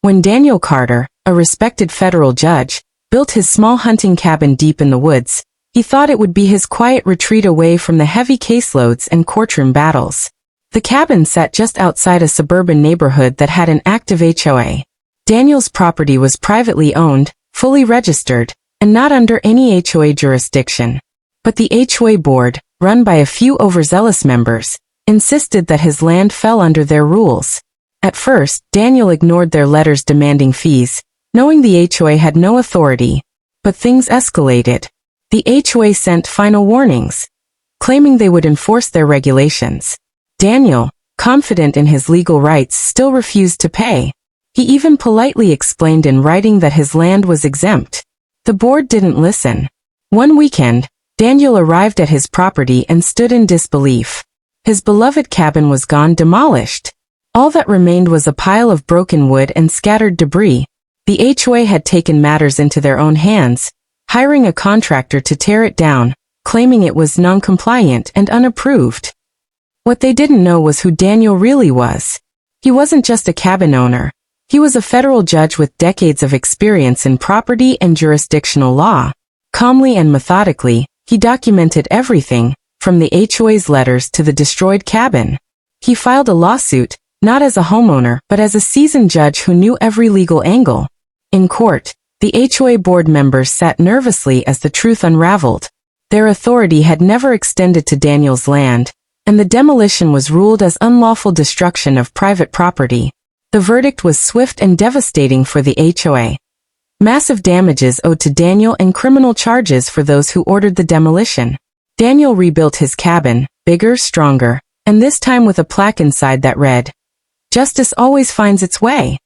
When Daniel Carter, a respected federal judge, built his small hunting cabin deep in the woods, he thought it would be his quiet retreat away from the heavy caseloads and courtroom battles. The cabin sat just outside a suburban neighborhood that had an active HOA. Daniel's property was privately owned, fully registered, and not under any HOA jurisdiction. But the HOA board, run by a few overzealous members, insisted that his land fell under their rules. At first, Daniel ignored their letters demanding fees, knowing the HOA had no authority. But things escalated. The HOA sent final warnings, claiming they would enforce their regulations. Daniel, confident in his legal rights, still refused to pay. He even politely explained in writing that his land was exempt. The board didn't listen. One weekend, Daniel arrived at his property and stood in disbelief. His beloved cabin was gone, demolished. All that remained was a pile of broken wood and scattered debris. The HOA had taken matters into their own hands, hiring a contractor to tear it down, claiming it was non-compliant and unapproved. What they didn't know was who Daniel really was. He wasn't just a cabin owner. He was a federal judge with decades of experience in property and jurisdictional law. Calmly and methodically, he documented everything, from the HOA's letters to the destroyed cabin. He filed a lawsuit, not as a homeowner but as a seasoned judge who knew every legal angle. In court, the HOA board members sat nervously as the truth unraveled. Their authority had never extended to Daniel's land, and the demolition was ruled as unlawful destruction of private property. The verdict was swift and devastating for the HOA. Massive damages owed to Daniel and criminal charges for those who ordered the demolition. Daniel rebuilt his cabin, bigger, stronger, and this time with a plaque inside that read, "Justice always finds its way."